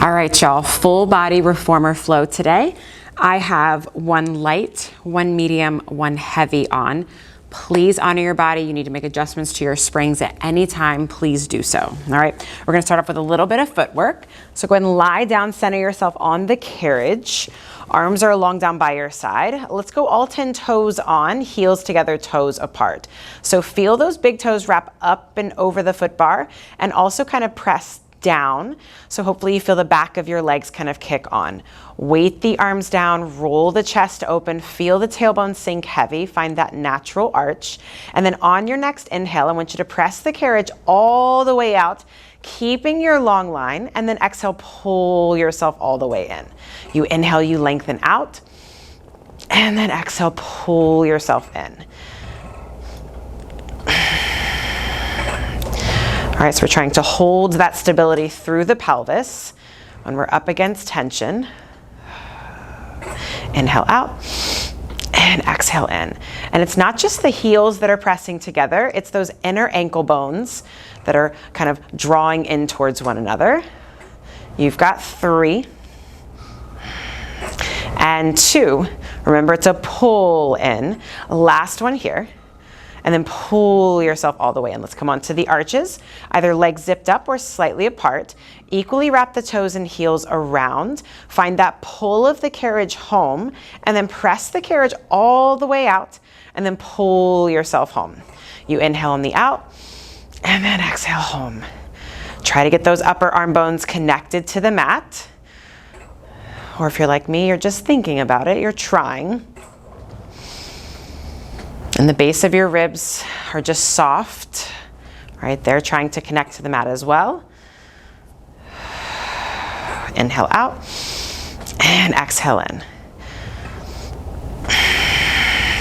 All right, y'all, full body reformer flow today. I have one light, one medium, one heavy on. Please honor your body. You need to make adjustments to your springs at any time. Please do so. All right, we're gonna start off with a little bit of footwork. So go ahead and lie down, center yourself on the carriage. Arms are along down by your side. Let's go all 10 toes on, heels together, toes apart. So feel those big toes wrap up and over the foot bar and also kind of press down. So hopefully you feel the back of your legs kind of kick on. Weight the arms down, roll the chest open, feel the tailbone sink heavy, find that natural arch. And then on your next inhale, I want you to press the carriage all the way out, keeping your long line, and then exhale, pull yourself all the way in. You inhale, you lengthen out, and then exhale, pull yourself in. All right, so we're trying to hold that stability through the pelvis when we're up against tension. Inhale out and exhale in. And it's not just the heels that are pressing together, it's those inner ankle bones that are kind of drawing in towards one another. You've got 3 and 2. Remember, it's a pull in. Last one here. And then pull yourself all the way in. Let's come on to the arches, either legs zipped up or slightly apart. Equally wrap the toes and heels around. Find that pull of the carriage home, and then press the carriage all the way out, and then pull yourself home. You inhale on the out, and then exhale home. Try to get those upper arm bones connected to the mat. Or if you're like me, you're just thinking about it, you're trying. And the base of your ribs are just soft, right? They're trying to connect to the mat as well. Inhale out and exhale in.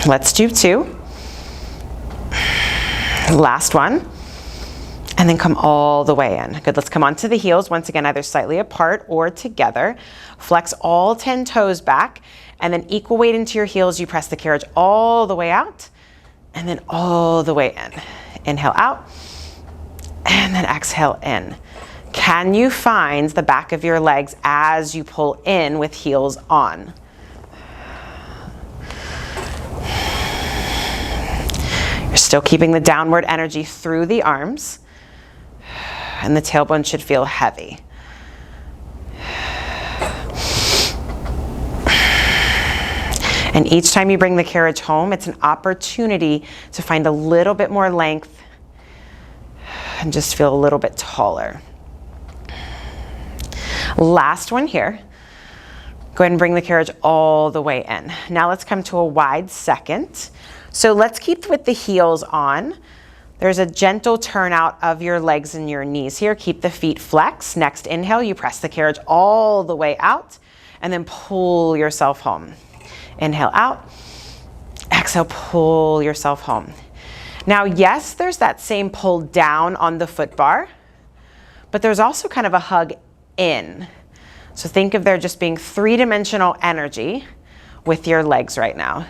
Let's do 2. Last one. And then come all the way in. Good, let's come onto the heels. Once again, either slightly apart or together. Flex all 10 toes back, and then equal weight into your heels. You press the carriage all the way out, and then all the way in. Inhale out, and then exhale in. Can you find the back of your legs as you pull in with heels on? You're still keeping the downward energy through the arms, and the tailbone should feel heavy. And each time you bring the carriage home, it's an opportunity to find a little bit more length and just feel a little bit taller. Last one here. Go ahead and bring the carriage all the way in. Now let's come to a wide second. So let's keep with the heels on. There's a gentle turn out of your legs and your knees here. Keep the feet flexed. Next inhale, you press the carriage all the way out and then pull yourself home. Inhale out, exhale, pull yourself home. Now, yes, there's that same pull down on the foot bar, but there's also kind of a hug in. So think of there just being 3-dimensional energy with your legs right now.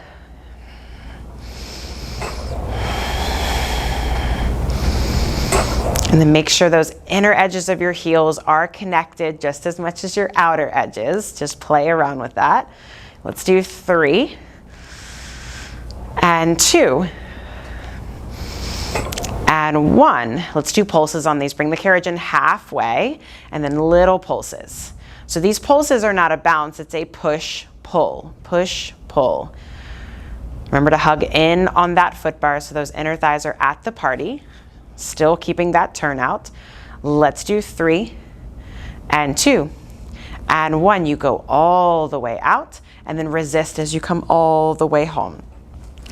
And then make sure those inner edges of your heels are connected just as much as your outer edges. Just play around with that. Let's do 3 and 2 and 1. Let's do pulses on these. Bring the carriage in halfway and then little pulses. So these pulses are not a bounce, it's a push, pull, push, pull. Remember to hug in on that foot bar so those inner thighs are at the party. Still keeping that turnout. Let's do 3 and 2 and 1. You go all the way out and then resist as you come all the way home.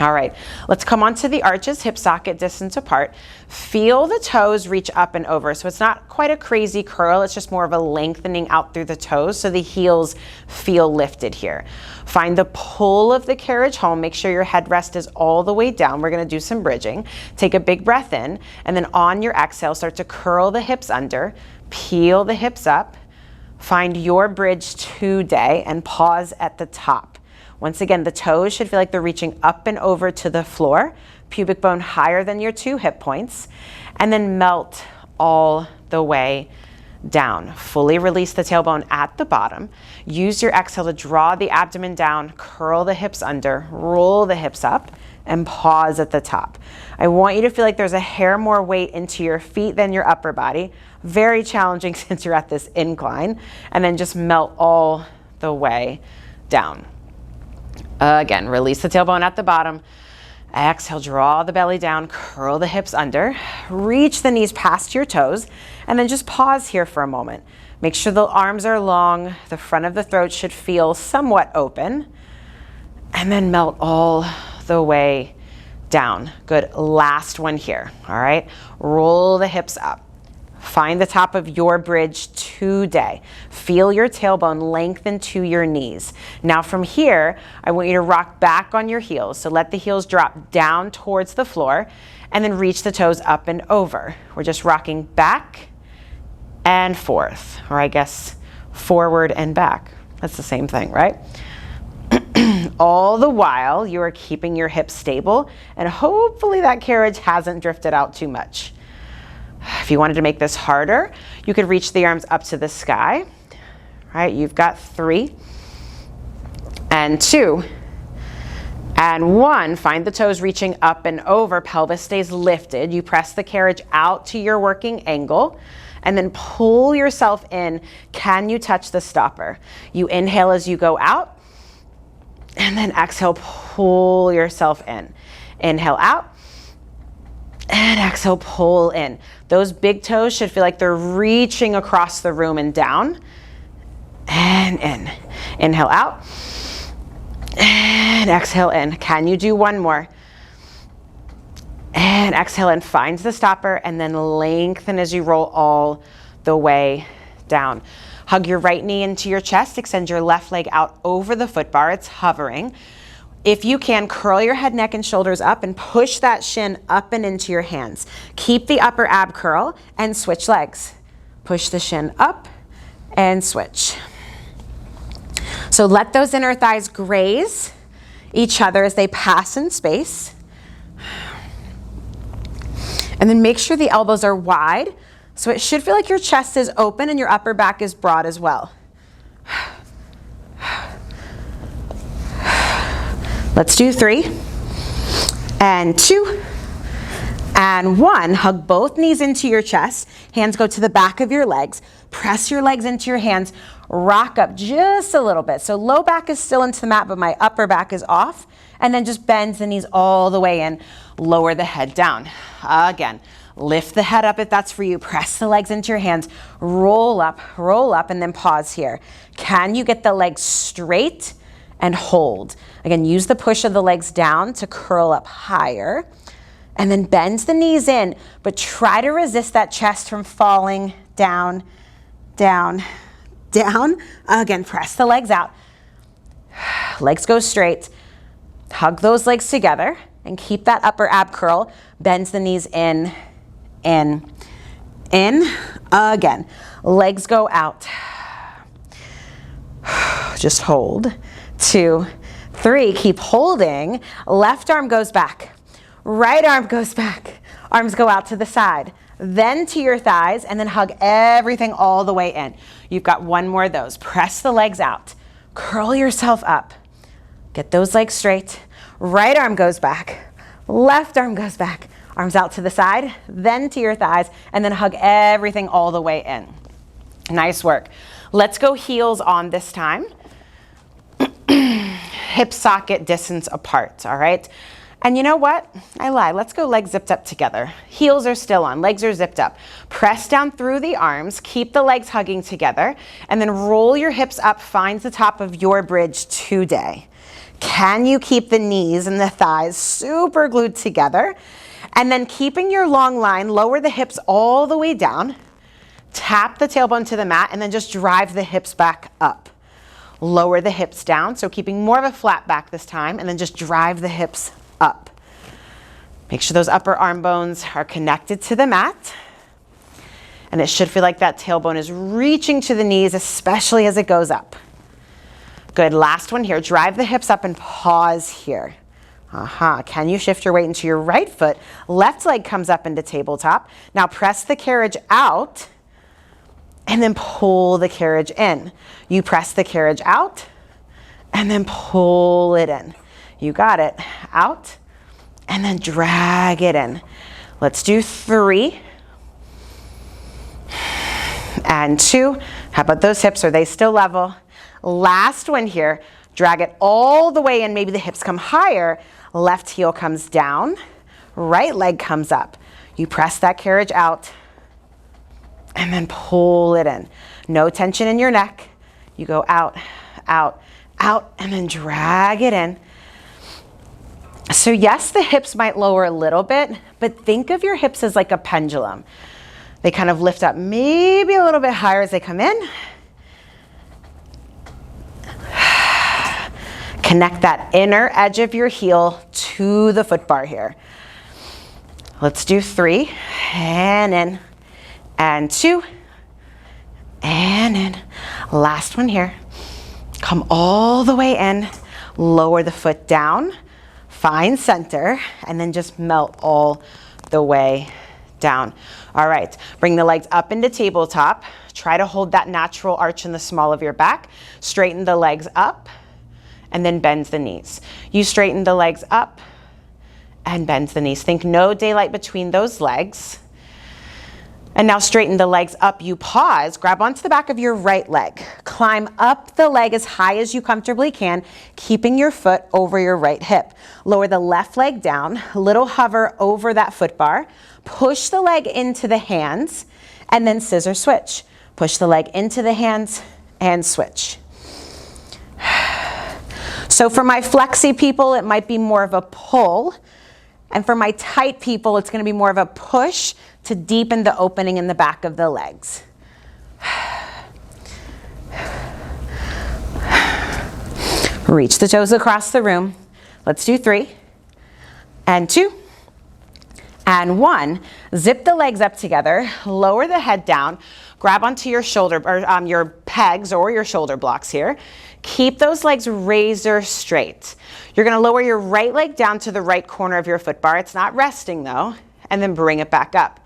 All right, let's come onto the arches, hip socket distance apart. Feel the toes reach up and over. So it's not quite a crazy curl, it's just more of a lengthening out through the toes so the heels feel lifted here. Find the pull of the carriage home. Make sure your headrest is all the way down. We're gonna do some bridging. Take a big breath in, and then on your exhale, start to curl the hips under, peel the hips up, find your bridge today, and pause at the top. Once again, the toes should feel like they're reaching up and over to the floor, pubic bone higher than your 2 hip points, and then melt all the way down. Fully release the tailbone at the bottom. Use your exhale to draw the abdomen down, curl the hips under, roll the hips up, and pause at the top. I want you to feel like there's a hair more weight into your feet than your upper body. Very challenging since you're at this incline. And then just melt all the way down. Again, release the tailbone at the bottom. Exhale, draw the belly down, curl the hips under, reach the knees past your toes, and then just pause here for a moment. Make sure the arms are long, the front of the throat should feel somewhat open, and then melt all the way down. Good, last one here, all right? Roll the hips up. Find the top of your bridge today. Feel your tailbone lengthen to your knees. Now from here, I want you to rock back on your heels. So let the heels drop down towards the floor and then reach the toes up and over. We're just rocking back and forth, or I guess forward and back. That's the same thing, right? All the while, you are keeping your hips stable and hopefully that carriage hasn't drifted out too much. If you wanted to make this harder, you could reach the arms up to the sky, right? You've got 3 and 2 and 1. Find the toes reaching up and over, pelvis stays lifted. You press the carriage out to your working angle and then pull yourself in. Can you touch the stopper? You inhale as you go out and then exhale, pull yourself in. Inhale out. And exhale, pull in. Those big toes should feel like they're reaching across the room and down. And in. Inhale out. And exhale in. Can you do one more? And exhale in. Find the stopper and then lengthen as you roll all the way down. Hug your right knee into your chest. Extend your left leg out over the foot bar. It's hovering. If you can, curl your head, neck, and shoulders up and push that shin up and into your hands. Keep the upper ab curl and switch legs. Push the shin up and switch. So let those inner thighs graze each other as they pass in space. And then make sure the elbows are wide. So it should feel like your chest is open and your upper back is broad as well. Let's do 3 and 2 and 1. Hug both knees into your chest. Hands go to the back of your legs. Press your legs into your hands. Rock up just a little bit. So low back is still into the mat, but my upper back is off. And then just bend the knees all the way in. Lower the head down. Again, lift the head up if that's for you. Press the legs into your hands. Roll up, and then pause here. Can you get the legs straight? And hold. Again, use the push of the legs down to curl up higher. And then bend the knees in, but try to resist that chest from falling down, down, down. Again, press the legs out. Legs go straight. Hug those legs together and keep that upper ab curl. Bend the knees in, in. Again, legs go out. Just hold. 2, 3, keep holding. Left arm goes back. Right arm goes back. Arms go out to the side. Then to your thighs and then hug everything all the way in. You've got 1 more of those. Press the legs out. Curl yourself up. Get those legs straight. Right arm goes back. Left arm goes back. Arms out to the side. Then to your thighs and then hug everything all the way in. Nice work. Let's go heels on this time. Hip socket distance apart, all right? And you know what? I lied. Let's go legs zipped up together. Heels are still on. Legs are zipped up. Press down through the arms. Keep the legs hugging together. And then roll your hips up. Find the top of your bridge today. Can you keep the knees and the thighs super glued together? And then keeping your long line, lower the hips all the way down. Tap the tailbone to the mat and then just drive the hips back up. Lower the hips down, so keeping more of a flat back this time, and then just drive the hips up. Make sure those upper arm bones are connected to the mat. And it should feel like that tailbone is reaching to the knees, especially as it goes up. Good, last one here. Drive the hips up and pause here. Can you shift your weight into your right foot? Left leg comes up into tabletop. Now press the carriage out and then pull the carriage in. You press the carriage out, and then pull it in. You got it. Out, and then drag it in. Let's do 3 and 2. How about those hips? Are they still level? Last one here. Drag it all the way in. Maybe the hips come higher. Left heel comes down. Right leg comes up. You press that carriage out and then pull it in. No tension in your neck. You go out, out, out, and then drag it in. So yes, the hips might lower a little bit, but think of your hips as like a pendulum. They kind of lift up maybe a little bit higher as they come in. Connect that inner edge of your heel to the foot bar here. Let's do 3 and in and 2 and in. Last one here. Come all the way in, lower the foot down, find center, and then just melt all the way down. All right, bring the legs up into tabletop. Try to hold that natural arch in the small of your back. Straighten the legs up and then bend the knees. You straighten the legs up and bend the knees. Think no daylight between those legs. And now straighten the legs up. You pause, grab onto the back of your right leg. Climb up the leg as high as you comfortably can, keeping your foot over your right hip. Lower the left leg down, little hover over that foot bar. Push the leg into the hands and then scissor switch. Push the leg into the hands and switch. So for my flexy people, it might be more of a pull. And for my tight people, it's going to be more of a push to deepen the opening in the back of the legs. Reach the toes across the room. Let's do 3 and 2 and 1. Zip the legs up together, lower the head down, grab onto your shoulder or your pegs or your shoulder blocks here. Keep those legs razor straight. You're going to lower your right leg down to the right corner of your foot bar. It's not resting though, and then bring it back up.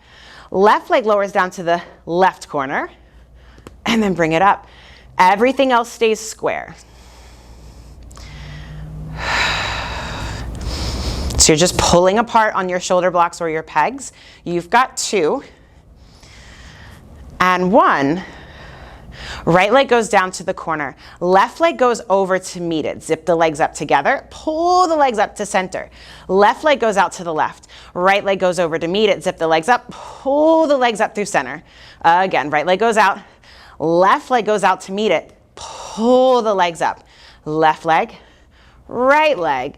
Left leg lowers down to the left corner and then bring it up. Everything else stays square. So you're just pulling apart on your shoulder blocks or your pegs. You've got 2 and 1. Right leg goes down to the corner. Left leg goes over to meet it. Zip the legs up together. Pull the legs up to center. Left leg goes out to the left. Right leg goes over to meet it. Zip the legs up. Pull the legs up through center. Again, right leg goes out. Left leg goes out to meet it. Pull the legs up. Left leg, right leg.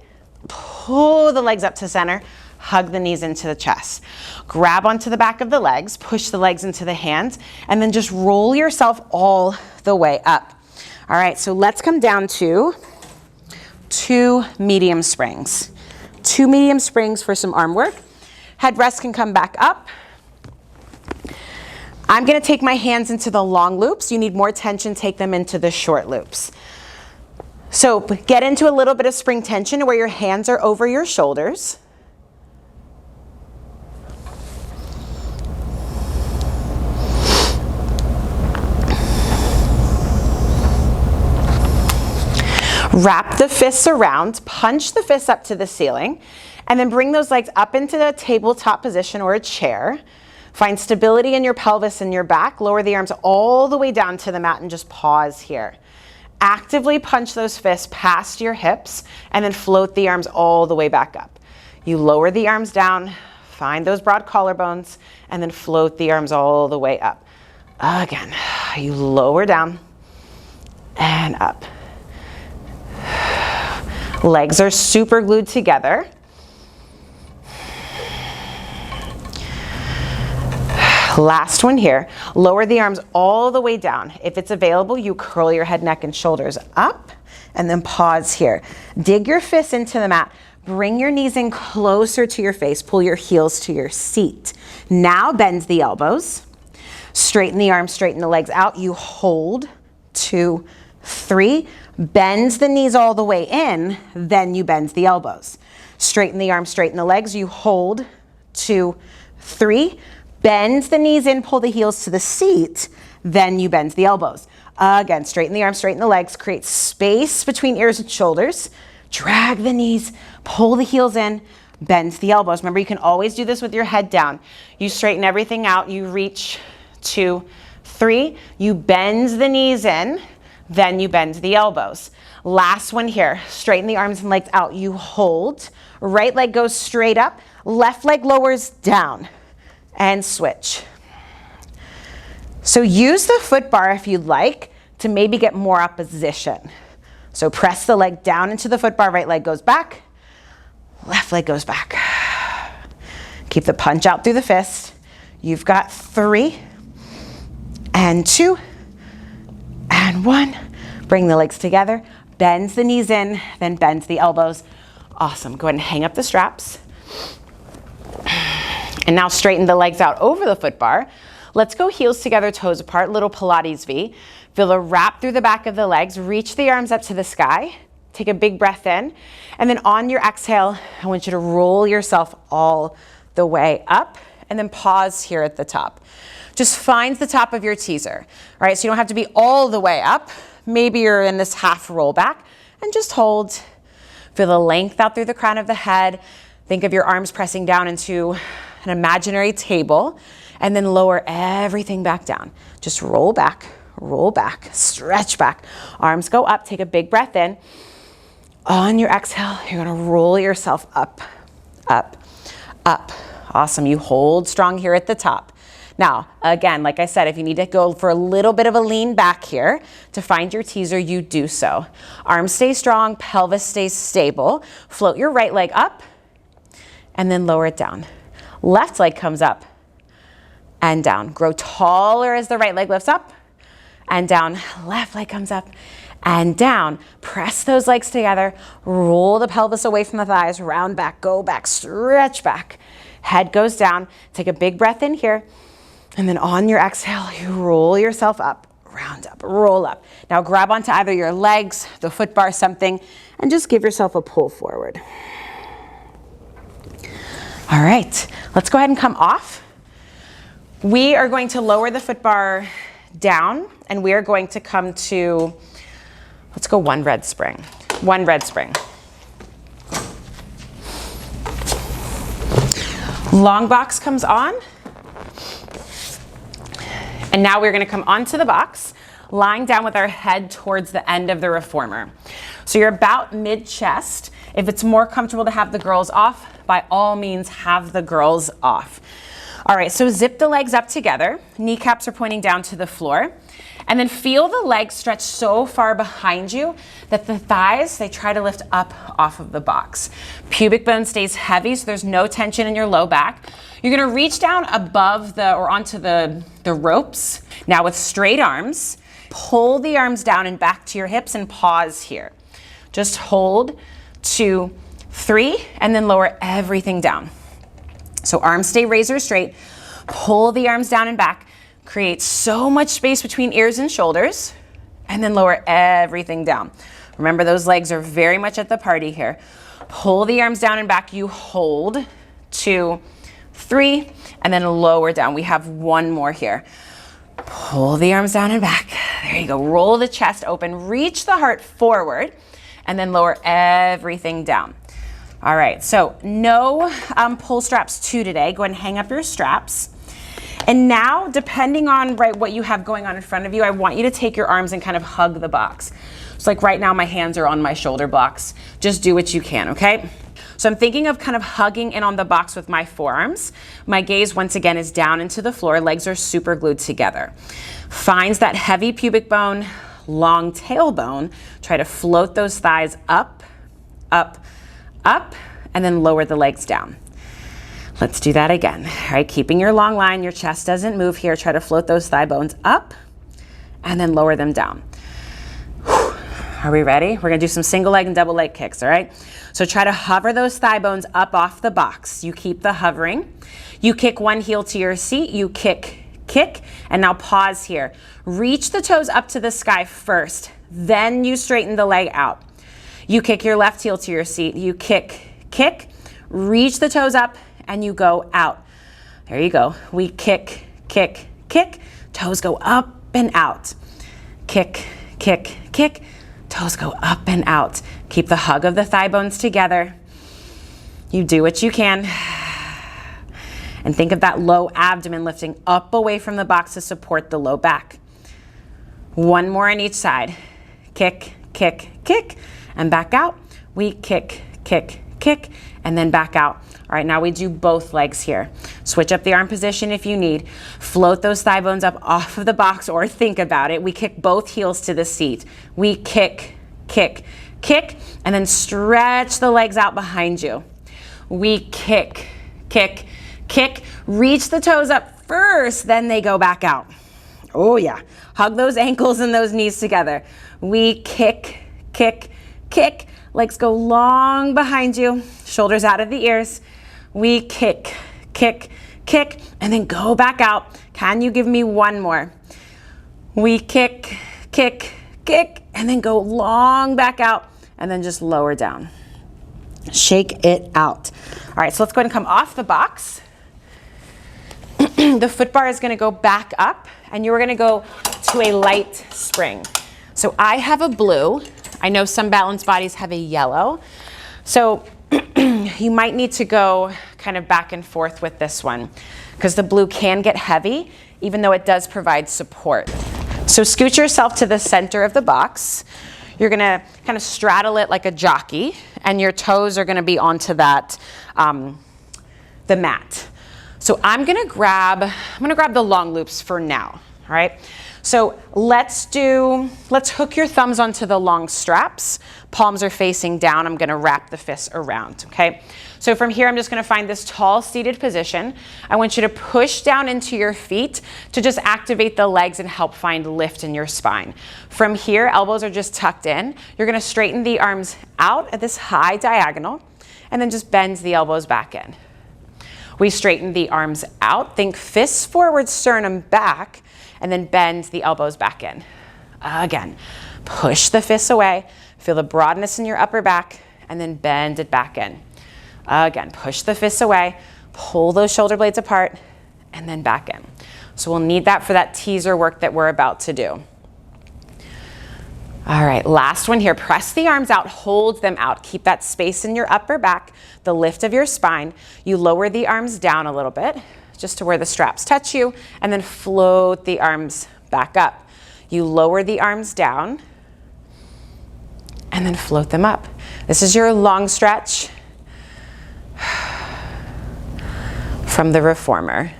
Pull the legs up to center. Hug the knees into the chest. Grab onto the back of the legs, push the legs into the hands, and then just roll yourself all the way up. All right, so let's come down to 2 medium springs. 2 medium springs for some arm work. Head rest can come back up. I'm gonna take my hands into the long loops. You need more tension, take them into the short loops. So get into a little bit of spring tension where your hands are over your shoulders. Wrap the fists around, punch the fists up to the ceiling, and then bring those legs up into the tabletop position or a chair. Find stability in your pelvis and your back. Lower the arms all the way down to the mat and just pause here. Actively punch those fists past your hips and then float the arms all the way back up. You lower the arms down, find those broad collarbones, and then float the arms all the way up. Again, you lower down and up. Legs are super glued together. Last one here. Lower the arms all the way down. If it's available, you curl your head, neck, and shoulders up, and then pause here. Dig your fists into the mat. Bring your knees in closer to your face. Pull your heels to your seat. Now bend the elbows. Straighten the arms, straighten the legs out. You hold, 2, 3. Bend the knees all the way in, then you bend the elbows. Straighten the arms, straighten the legs. You hold, 2, 3. Bend the knees in, pull the heels to the seat, then you bend the elbows. Again, straighten the arms, straighten the legs, create space between ears and shoulders, drag the knees, pull the heels in, bend the elbows. Remember, you can always do this with your head down. You straighten everything out, you reach 2, 3, you bend the knees in, then you bend the elbows. Last one here, straighten the arms and legs out. You hold, right leg goes straight up, left leg lowers down, and switch. So use the foot bar if you'd like to maybe get more opposition. So press the leg down into the foot bar, right leg goes back, left leg goes back. Keep the punch out through the fist. You've got 3 and 2 and 1. Bring the legs together, bend the knees in, then bend the elbows. Awesome, go ahead and hang up the straps. And now straighten the legs out over the foot bar. Let's go heels together, toes apart, little Pilates V. Feel a wrap through the back of the legs, reach the arms up to the sky. Take a big breath in. And then on your exhale, I want you to roll yourself all the way up and then pause here at the top. Just find the top of your teaser. All right, so you don't have to be all the way up. Maybe you're in this half roll back and just hold. Feel the length out through the crown of the head. Think of your arms pressing down into an imaginary table. And then lower everything back down. Just roll back, stretch back. Arms go up, take a big breath in. On your exhale, you're gonna roll yourself up, up, up. Awesome, you hold strong here at the top. Now, again, like I said, if you need to go for a little bit of a lean back here to find your teaser, you do so. Arms stay strong, pelvis stays stable. Float your right leg up and then lower it down. Left leg comes up and down. Grow taller as the right leg lifts up and down. Left leg comes up and down. Press those legs together. Roll the pelvis away from the thighs. Round back, go back, stretch back. Head goes down. Take a big breath in here. And then on your exhale, you roll yourself up, round up, roll up. Now grab onto either your legs, the foot bar, something, and just give yourself a pull forward. All right, let's go ahead and come off. We are going to lower the foot bar down and we are going to come to, let's go one red spring. One red spring. Long box comes on. And now we're gonna come onto the box, lying down with our head towards the end of the reformer. So you're about mid-chest. If it's more comfortable to have the girls off, by all means have the girls off. All right, so zip the legs up together. Kneecaps are pointing down to the floor. And then feel the legs stretch so far behind you that the thighs, they try to lift up off of the box. Pubic bone stays heavy, so there's no tension in your low back. You're gonna reach down above or onto the ropes. Now with straight arms, pull the arms down and back to your hips and pause here. Just hold 2, 3, and then lower everything down. So arms stay razor straight, pull the arms down and back, create so much space between ears and shoulders, and then lower everything down. Remember, those legs are very much at the party here. Pull the arms down and back, you hold 2, 3, and then lower down. We have one more here. Pull the arms down and back. There you go. Roll the chest open, reach the heart forward, and then lower everything down. All right, so no pull straps 2 today. Go ahead and hang up your straps. And now, depending on what you have going on in front of you, I want you to take your arms and kind of hug the box. So like right now, my hands are on my shoulder blocks. Just do what you can, okay? So I'm thinking of kind of hugging in on the box with my forearms. My gaze, once again, is down into the floor. Legs are super glued together. Finds that heavy pubic bone, long tailbone. Try to float those thighs up, up, up, and then lower the legs down. Let's do that again. All right, keeping your long line, your chest doesn't move here. Try to float those thigh bones up and then lower them down. Whew. Are we ready? We're gonna do some single leg and double leg kicks, all right? So try to hover those thigh bones up off the box. You keep the hovering. You kick one heel to your seat, you kick, kick, and now pause here. Reach the toes up to the sky first, then you straighten the leg out. You kick your left heel to your seat, you kick, kick, reach the toes up, and you go out. There you go. We kick, kick, kick. Toes go up, and out. Kick, kick, kick. Toes go up and out. Keep the hug of the thigh bones together. You do what you can. And think of that low abdomen lifting up away from the box to support the low back. One more on each side. Kick, kick, kick, and back out. We kick, kick, kick, and then back out. All right, now we do both legs here. Switch up the arm position if you need. Float those thigh bones up off of the box or think about it. We kick both heels to the seat. We kick, kick, kick, and then stretch the legs out behind you. We kick, kick, kick. Reach the toes up first, then they go back out. Oh yeah, hug those ankles and those knees together. We kick, kick, kick. Legs go long behind you, shoulders out of the ears. We kick, kick, kick, and then go back out. Can you give me one more? We kick, kick, kick, and then go long back out, and then just lower down. Shake it out. All right, so let's go ahead and come off the box. The foot bar is gonna go back up, and you're gonna go to a light spring. So I have a blue. I know some balanced bodies have a yellow. So you might need to go kind of back and forth with this one because the blue can get heavy, even though it does provide support. So scoot yourself to the center of the box. You're gonna kind of straddle it like a jockey, and your toes are gonna be onto that, the mat. So I'm gonna grab the long loops for now, all right? So let's hook your thumbs onto the long straps. Palms are facing down. I'm gonna wrap the fists around, okay? So from here, I'm just gonna find this tall seated position. I want you to push down into your feet to just activate the legs and help find lift in your spine. From here, elbows are just tucked in. You're gonna straighten the arms out at this high diagonal and then just bend the elbows back in. We straighten the arms out. Think fists forward, sternum back, and then bend the elbows back in. Again, push the fists away. Feel the broadness in your upper back, and then bend it back in. Again, push the fists away, pull those shoulder blades apart, and then back in. So we'll need that for that teaser work that we're about to do. All right, last one here. Press the arms out, hold them out. Keep that space in your upper back, the lift of your spine. You lower the arms down a little bit, just to where the straps touch you, and then float the arms back up. You lower the arms down, and then float them up. This is your long stretch from the reformer.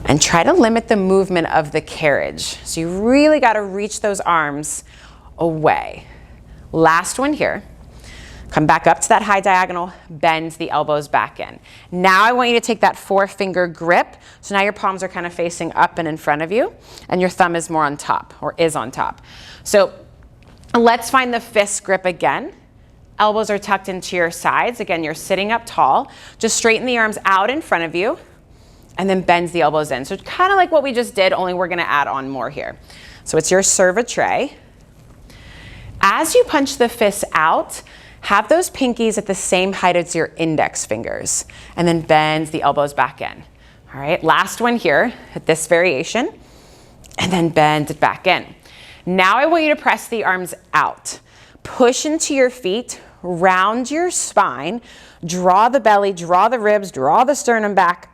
And try to limit the movement of the carriage. So you really got to reach those arms away. Last one here. Come back up to that high diagonal, bend the elbows back in. Now I want you to take that 4-finger grip. So now your palms are kind of facing up and in front of you, and your thumb is more on top, or is on top. So let's find the fist grip again. Elbows are tucked into your sides. Again, you're sitting up tall. Just straighten the arms out in front of you, and then bends the elbows in. So it's kind of like what we just did, only we're gonna add on more here. So it's your serve a tray. As you punch the fists out, have those pinkies at the same height as your index fingers, and then bend the elbows back in. All right, last one here at this variation, and then bend it back in. Now I want you to press the arms out. Push into your feet, round your spine, draw the belly, draw the ribs, draw the sternum back.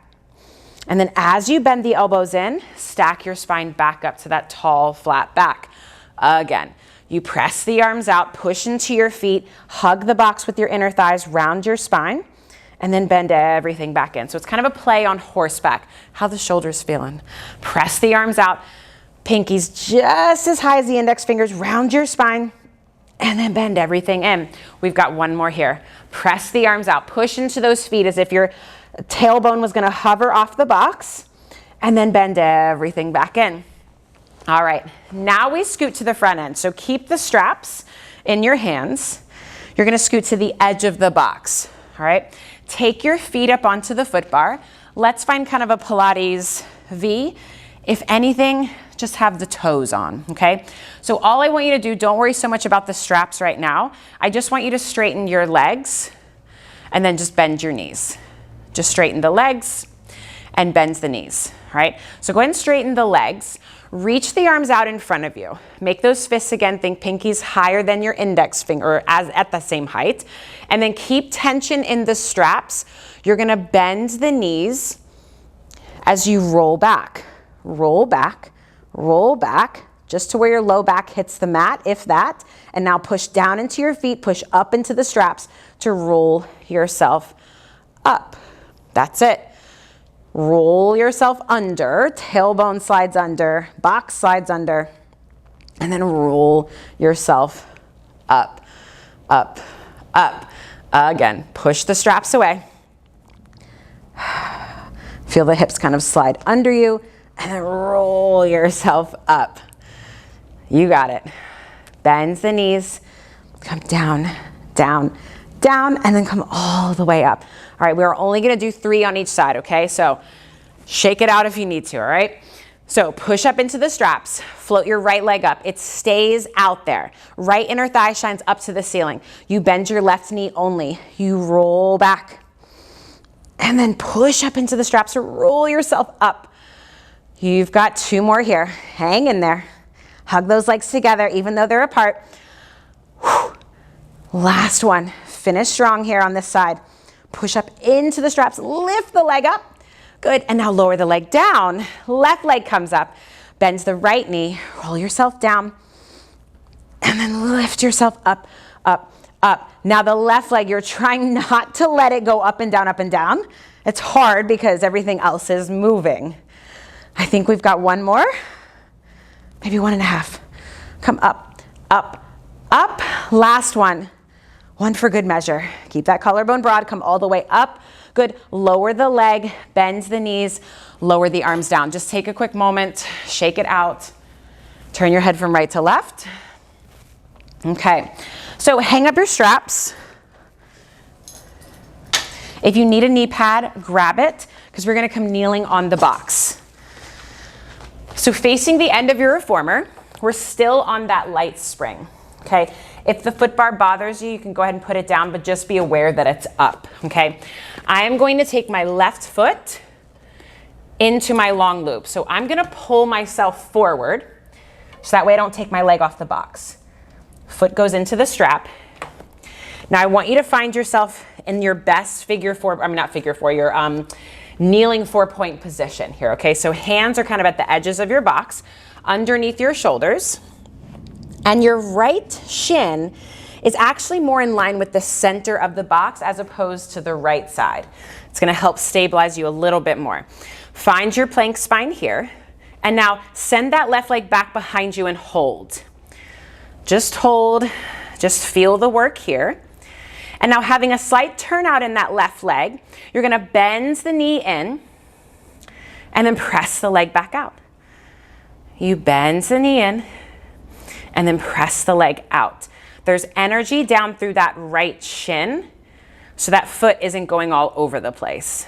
And then as you bend the elbows in, stack your spine back up to that tall, flat back. Again, you press the arms out, push into your feet, hug the box with your inner thighs, round your spine, and then bend everything back in. So it's kind of a play on horseback. How the shoulders feeling? Press the arms out, pinkies just as high as the index fingers, round your spine, and then bend everything in. We've got one more here. Press the arms out, push into those feet as if your tailbone was gonna hover off the box, and then bend everything back in. All right, now we scoot to the front end. So keep the straps in your hands. You're gonna scoot to the edge of the box, all right? Take your feet up onto the foot bar. Let's find kind of a Pilates V. If anything, just have the toes on, okay? So all I want you to do, don't worry so much about the straps right now. I just want you to straighten your legs and then just bend your knees. Just straighten the legs and bend the knees, all right? So go ahead and straighten the legs. reach the arms out in front of you. Make those fists again, think pinkies higher than your index finger, or as at the same height. And then keep tension in the straps. You're gonna bend the knees as you roll back, just to where your low back hits the mat, if that. And now push down into your feet, push up into the straps to roll yourself up. That's it. Roll yourself under, tailbone slides under, box slides under, and then roll yourself up, up, up. Again, push the straps away. Feel the hips kind of slide under you, and then roll yourself up. You got it. Bend the knees, come down, down, down, and then come all the way up. All right, we're only gonna do 3 on each side, okay? So shake it out if you need to, all right? So push up into the straps, float your right leg up. It stays out there. Right inner thigh shines up to the ceiling. You bend your left knee only. You roll back. And then push up into the straps or roll yourself up. You've got 2 more here. Hang in there. Hug those legs together even though they're apart. Whew. Last one. Finish strong here on this side. Push up into the straps. Lift the leg up. Good. And now lower the leg down. Left leg comes up. Bend the right knee. Roll yourself down. And then lift yourself up, up, up. Now the left leg, you're trying not to let it go up and down, up and down. It's hard because everything else is moving. I think we've got 1 more. Maybe 1.5. Come up, up, up. Last one. 1 for good measure. Keep that collarbone broad. Come all the way up. Good. Lower the leg, bend the knees, lower the arms down. Just take a quick moment, shake it out. Turn your head from right to left. Okay. So hang up your straps. If you need a knee pad, grab it, because we're gonna come kneeling on the box. So facing the end of your reformer, we're still on that light spring, okay? If the foot bar bothers you, you can go ahead and put it down, but just be aware that it's up, okay? I am going to take my left foot into my long loop. So I'm gonna pull myself forward, so that way I don't take my leg off the box. Foot goes into the strap. Now I want you to find yourself in your best figure 4, I mean not figure 4, your kneeling 4-point position here, okay? So hands are kind of at the edges of your box, underneath your shoulders, and your right shin is actually more in line with the center of the box as opposed to the right side. It's gonna help stabilize you a little bit more. Find your plank spine here, and now send that left leg back behind you and hold. Just hold, just feel the work here. And now having a slight turnout in that left leg, you're gonna bend the knee in and then press the leg back out. You bend the knee in and then press the leg out. There's energy down through that right shin, so that foot isn't going all over the place.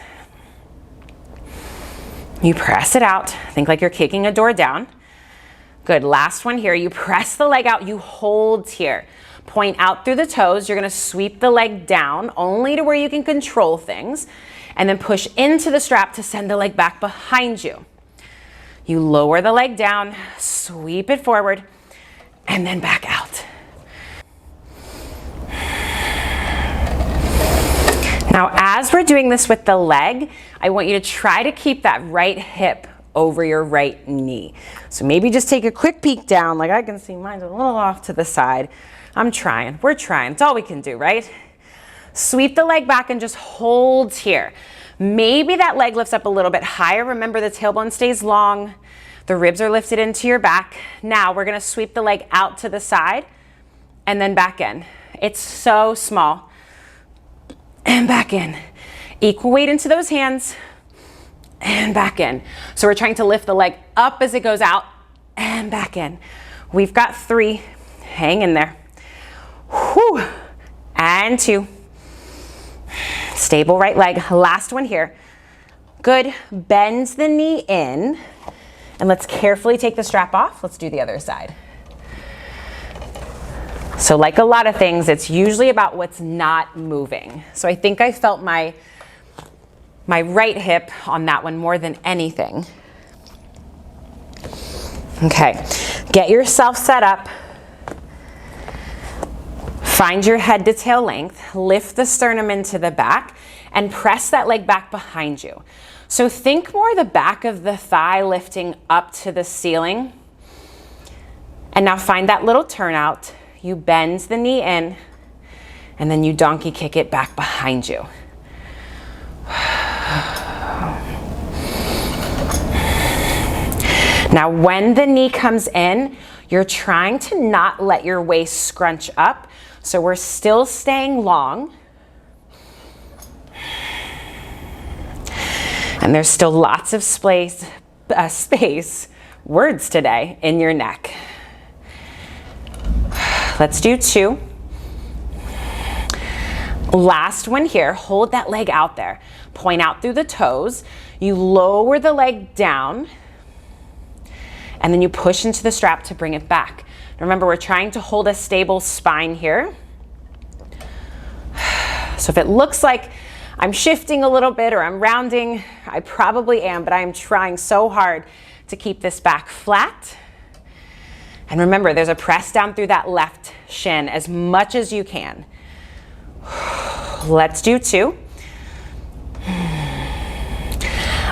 You press it out, think like you're kicking a door down. Good, last one here. You press the leg out, you hold here. Point out through the toes. You're gonna sweep the leg down only to where you can control things, and then push into the strap to send the leg back behind you. You lower the leg down, sweep it forward, and then back out. Now, as we're doing this with the leg, I want you to try to keep that right hip over your right knee. So maybe just take a quick peek down, like I can see mine's a little off to the side. I'm trying, we're trying, it's all we can do, right? Sweep the leg back and just hold here. Maybe that leg lifts up a little bit higher. Remember, the tailbone stays long, the ribs are lifted into your back. Now we're gonna sweep the leg out to the side and then back in. It's so small. And back in. Equal weight into those hands and back in. So we're trying to lift the leg up as it goes out and back in. We've got 3, hang in there. Whew. And 2. Stable right leg, last one here. Good, bend the knee in, and let's carefully take the strap off. Let's do the other side. So like a lot of things, it's usually about what's not moving. So I think I felt my right hip on that one more than anything. Okay, get yourself set up. Find your head to tail length, lift the sternum into the back, and press that leg back behind you. So think more the back of the thigh lifting up to the ceiling. And now find that little turnout. You bend the knee in, and then you donkey kick it back behind you. Now when the knee comes in, you're trying to not let your waist scrunch up. So we're still staying long. And there's still lots of space, words today, in your neck. Let's do 2. Last one here, hold that leg out there. Point out through the toes. You lower the leg down, and then you push into the strap to bring it back. Remember, we're trying to hold a stable spine here. So if it looks like I'm shifting a little bit or I'm rounding, I probably am, but I am trying so hard to keep this back flat. And remember, there's a press down through that left shin as much as you can. Let's do 2.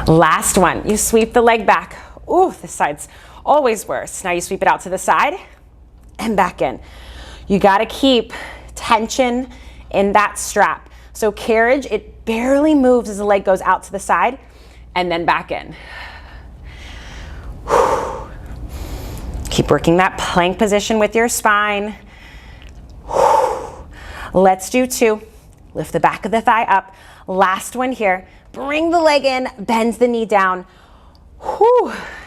Last one, you sweep the leg back. Ooh, this side's always worse. Now you sweep it out to the side and back in. You gotta keep tension in that strap. So carriage, it barely moves as the leg goes out to the side and then back in. Keep working that plank position with your spine. Let's do 2. Lift the back of the thigh up. Last one here. Bring the leg in, bend the knee down.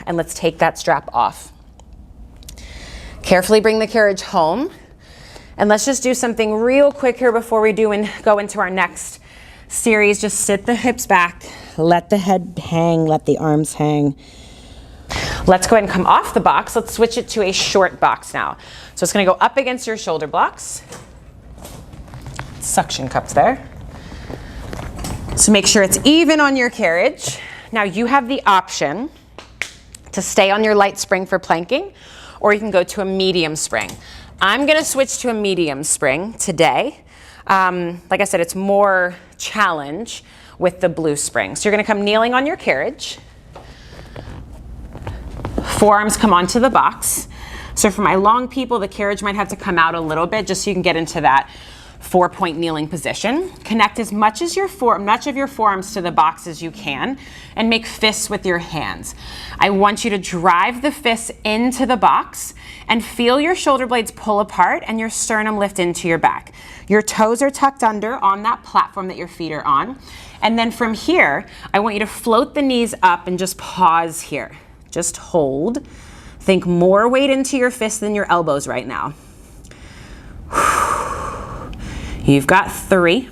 And let's take that strap off. Carefully bring the carriage home. And let's just do something real quick here before we go into our next series. Just sit the hips back, let the head hang, let the arms hang. Let's go ahead and come off the box. Let's switch it to a short box now. So it's gonna go up against your shoulder blocks. Suction cups there. So make sure it's even on your carriage. Now you have the option to stay on your light spring for planking, or you can go to a medium spring. I'm gonna switch to a medium spring today. Like I said, it's more challenge with the blue spring. So you're gonna come kneeling on your carriage. Forearms come onto the box. So for my long people, the carriage might have to come out a little bit just so you can get into that 4-point kneeling position. Connect as much of your forearms to the box as you can and make fists with your hands. I want you to drive the fists into the box and feel your shoulder blades pull apart and your sternum lift into your back. Your toes are tucked under on that platform that your feet are on. And then from here, I want you to float the knees up and just pause here. Just hold. Think more weight into your fists than your elbows right now. You've got 3,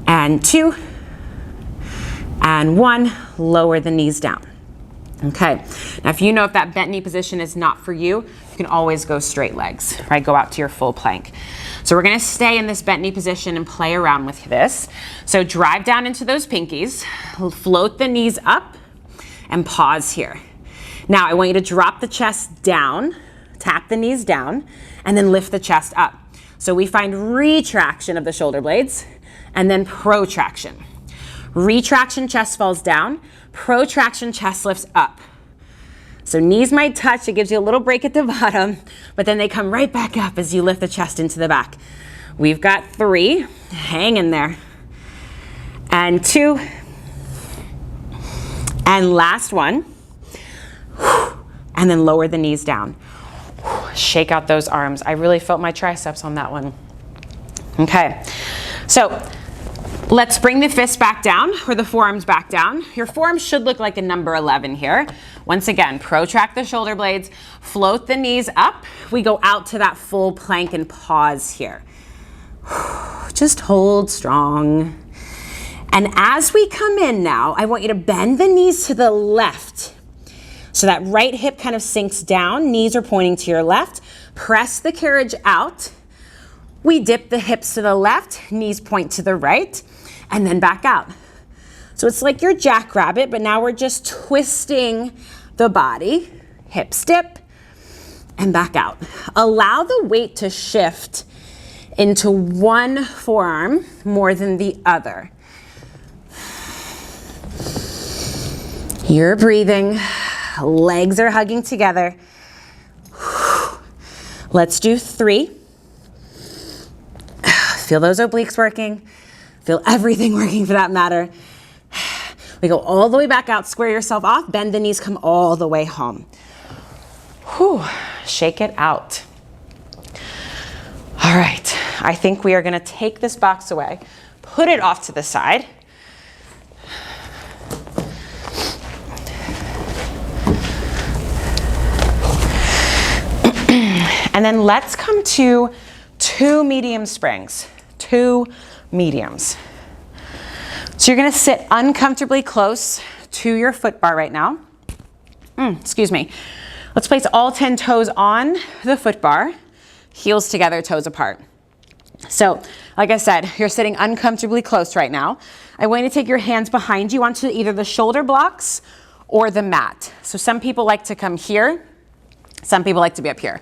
and 2, and 1. Lower the knees down. Okay, now if you know if that bent knee position is not for you, you can always go straight legs, right? Go out to your full plank. So we're gonna stay in this bent knee position and play around with this. So drive down into those pinkies, float the knees up, and pause here. Now I want you to drop the chest down, tap the knees down, and then lift the chest up. So we find retraction of the shoulder blades and then protraction. Retraction, chest falls down. Protraction, chest lifts up. So knees might touch, it gives you a little break at the bottom, but then they come right back up as you lift the chest into the back. We've got 3, hang in there. And 2, and last one. And then lower the knees down. Shake out those arms. I really felt my triceps on that one. Okay, so let's bring the fists back down, or the forearms back down. Your forearms should look like a number 11 here. Once again, protract the shoulder blades, float the knees up. We go out to that full plank and pause here. Just hold strong. And as we come in now, I want you to bend the knees to the left. So that right hip kind of sinks down, knees are pointing to your left. Press the carriage out. We dip the hips to the left, knees point to the right, and then back out. So it's like your jackrabbit, but now we're just twisting the body. hips dip, and back out. Allow the weight to shift into one forearm more than the other. You're breathing, legs are hugging together. Let's do 3. Feel those obliques working. Feel everything working for that matter. We go all the way back out, square yourself off, bend the knees, come all the way home. Whew, shake it out. All right, I think we are gonna take this box away, put it off to the side. And then let's come to 2 medium springs, 2 mediums. So you're gonna sit uncomfortably close to your foot bar right now. Excuse me. Let's place all 10 toes on the foot bar, heels together, toes apart. So, like I said, you're sitting uncomfortably close right now. I want you to take your hands behind you onto either the shoulder blocks or the mat. So some people like to come here, some people like to be up here.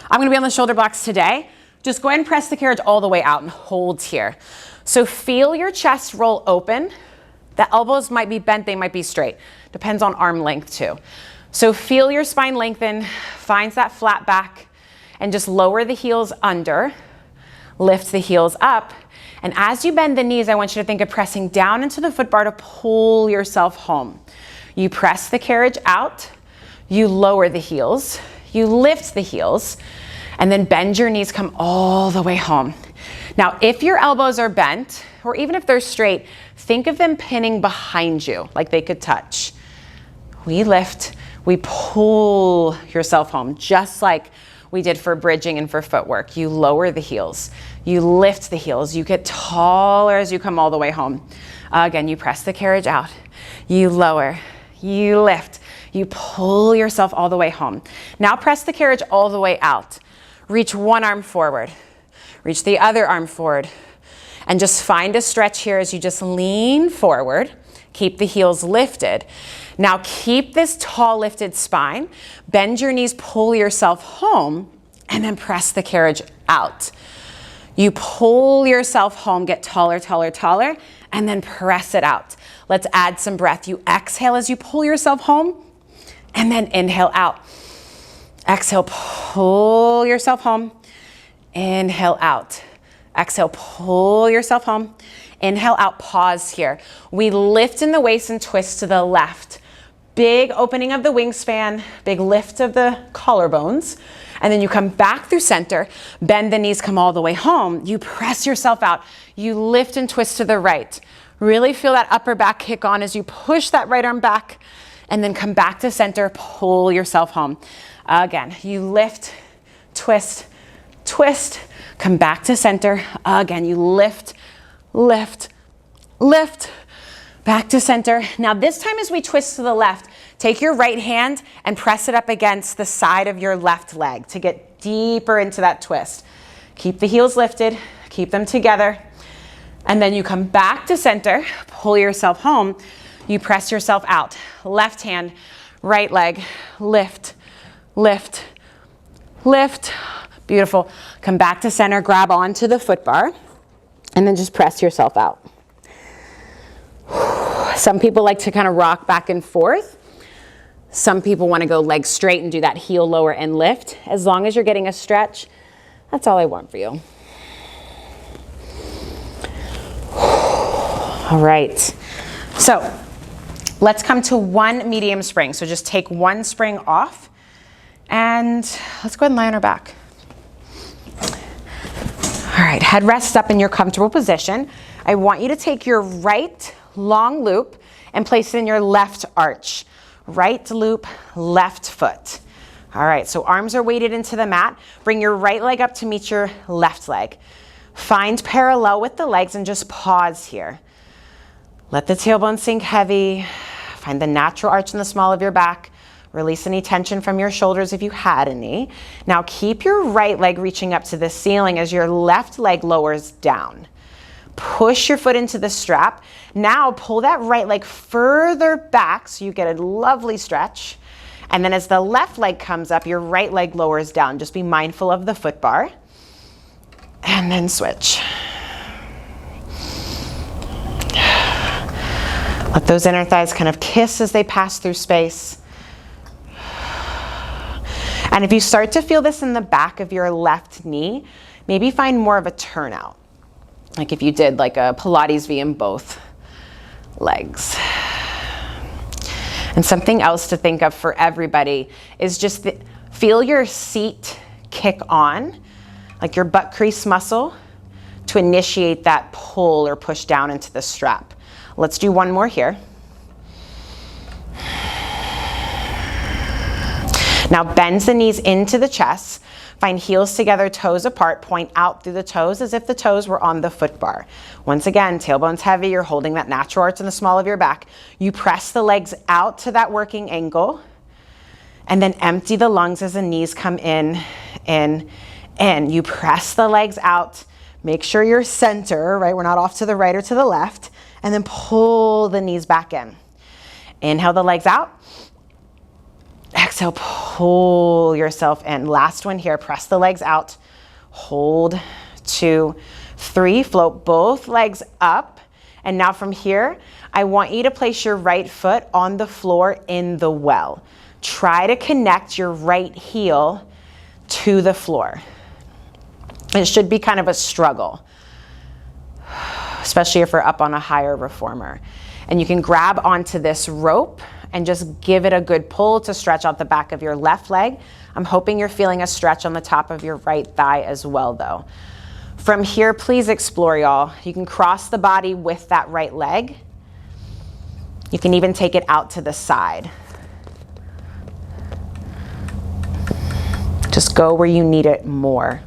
I'm gonna be on the shoulder blocks today. Just go ahead and press the carriage all the way out and hold here. So feel your chest roll open. The elbows might be bent, they might be straight. Depends on arm length too. So feel your spine lengthen, finds that flat back, and just lower the heels under, lift the heels up. And as you bend the knees, I want you to think of pressing down into the foot bar to pull yourself home. You press the carriage out, you lower the heels, you lift the heels, and then bend your knees, come all the way home. Now, if your elbows are bent, or even if they're straight, think of them pinning behind you, like they could touch. We lift, we pull yourself home, just like we did for bridging and for footwork. You lower the heels, you lift the heels, you get taller as you come all the way home. Again, you press the carriage out, you lower, you lift, you pull yourself all the way home. Now press the carriage all the way out. Reach one arm forward, reach the other arm forward, and just find a stretch here as you just lean forward. Keep the heels lifted. Now keep this tall lifted spine, bend your knees, pull yourself home, and then press the carriage out. You pull yourself home, get taller, taller, taller, and then press it out. Let's add some breath. You exhale as you pull yourself home, and then inhale out. Exhale, pull yourself home, inhale out. Exhale, pull yourself home, inhale out, pause here. We lift in the waist and twist to the left. Big opening of the wingspan, big lift of the collarbones, and then you come back through center, bend the knees, come all the way home. You press yourself out, you lift and twist to the right. Really feel that upper back kick on as you push that right arm back, and then come back to center, pull yourself home. Again, you lift, twist, twist, come back to center. Again, you lift, lift, lift, back to center. Now this time as we twist to the left, take your right hand and press it up against the side of your left leg to get deeper into that twist. Keep the heels lifted, keep them together. And then you come back to center, pull yourself home. You press yourself out. Left hand, right leg, lift, lift, lift. Beautiful. Come back to center, grab onto the foot bar, and then just press yourself out. Some people like to kind of rock back and forth. Some people want to go legs straight and do that heel lower and lift. As long as you're getting a stretch, that's all I want for you. All right. So let's come to one medium spring. So just take one spring off and let's go ahead and lie on our back. All right, head rests up in your comfortable position. I want you to take your right long loop and place it in your left arch. Right loop, left foot. All right, so arms are weighted into the mat. Bring your right leg up to meet your left leg. Find parallel with the legs and just pause here. Let the tailbone sink heavy. Find the natural arch in the small of your back. Release any tension from your shoulders if you had any. Now keep your right leg reaching up to the ceiling as your left leg lowers down. Push your foot into the strap. Now pull that right leg further back so you get a lovely stretch. And then as the left leg comes up, your right leg lowers down. Just be mindful of the foot bar. And then switch. Let those inner thighs kind of kiss as they pass through space. And if you start to feel this in the back of your left knee, maybe find more of a turnout. Like if you did like a Pilates V in both legs. And something else to think of for everybody is just feel your seat kick on, like your butt crease muscle, to initiate that pull or push down into the strap. Let's do one more here. Now bend the knees into the chest. Find heels together, toes apart, point out through the toes as if the toes were on the foot bar. Once again, tailbone's heavy, you're holding that natural arch in the small of your back. You press the legs out to that working angle, and then empty the lungs as the knees come in. You press the legs out, make sure you're center, right? We're not off to the right or to the left, and then pull the knees back in. Inhale the legs out. Exhale, pull yourself in. Last one here, press the legs out. Hold, 2, 3, float both legs up. And now from here, I want you to place your right foot on the floor in the well. Try to connect your right heel to the floor. It should be kind of a struggle, especially if we're up on a higher reformer. And you can grab onto this rope and just give it a good pull to stretch out the back of your left leg. I'm hoping you're feeling a stretch on the top of your right thigh as well though. From here, please explore, y'all. You can cross the body with that right leg. You can even take it out to the side. Just go where you need it more.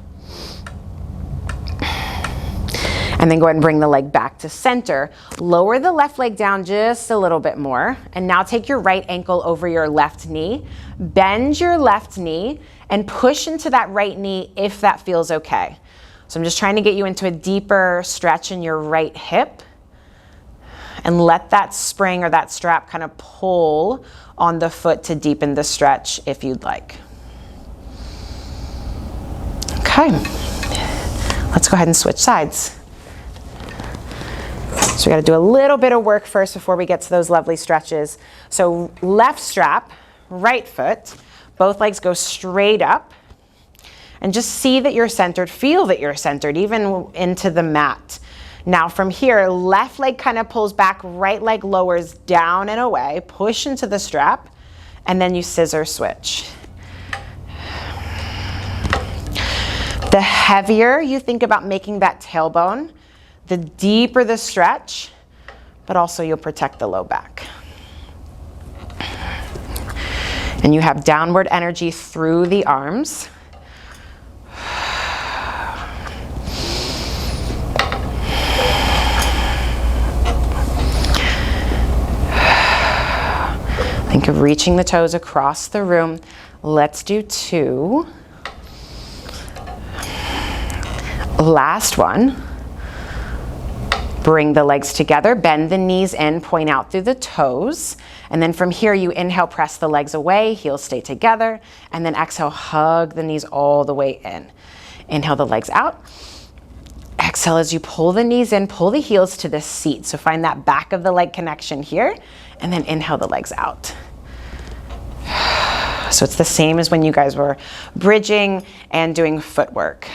And then go ahead and bring the leg back to center. Lower the left leg down just a little bit more. And now take your right ankle over your left knee. Bend your left knee and push into that right knee if that feels okay. So I'm just trying to get you into a deeper stretch in your right hip. And let that spring or that strap kind of pull on the foot to deepen the stretch if you'd like. Okay, let's go ahead and switch sides. So we got to do a little bit of work first before we get to those lovely stretches. So left strap, right foot, both legs go straight up. And just see that you're centered, feel that you're centered, even into the mat. Now from here, left leg kind of pulls back, right leg lowers down and away, push into the strap, and then you scissor switch. The heavier you think about making that tailbone, the deeper the stretch, but also you'll protect the low back. And you have downward energy through the arms. Think of reaching the toes across the room. Let's do 2. Last one. Bring the legs together, bend the knees in, point out through the toes. And then from here, you inhale, press the legs away, heels stay together. And then exhale, hug the knees all the way in. Inhale the legs out. Exhale as you pull the knees in, pull the heels to the seat. So find that back of the leg connection here. And then inhale the legs out. So it's the same as when you guys were bridging and doing footwork.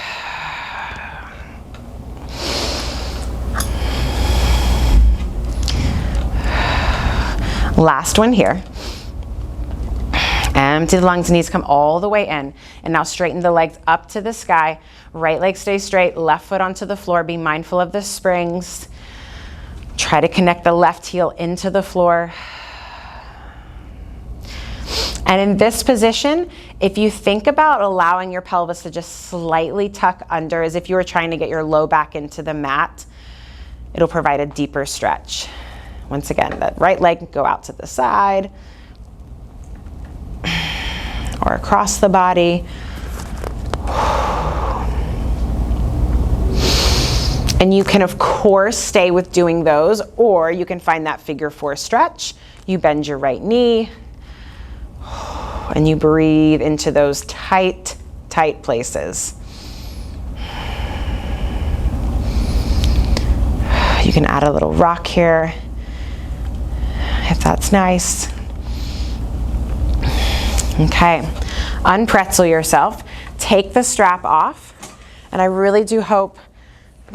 Last one here. Empty the lungs, knees come all the way in. And now straighten the legs up to the sky. Right leg stays straight, left foot onto the floor. Be mindful of the springs. Try to connect the left heel into the floor. And in this position, if you think about allowing your pelvis to just slightly tuck under as if you were trying to get your low back into the mat, it'll provide a deeper stretch. Once again, that right leg go out to the side or across the body. And you can, of course, stay with doing those, or you can find that figure 4 stretch. You bend your right knee. And you breathe into those tight, tight places. You can add a little rock here, if that's nice. Okay, unpretzel yourself. Take the strap off. And I really do hope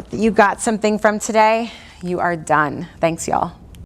that you got something from today. You are done. Thanks, y'all.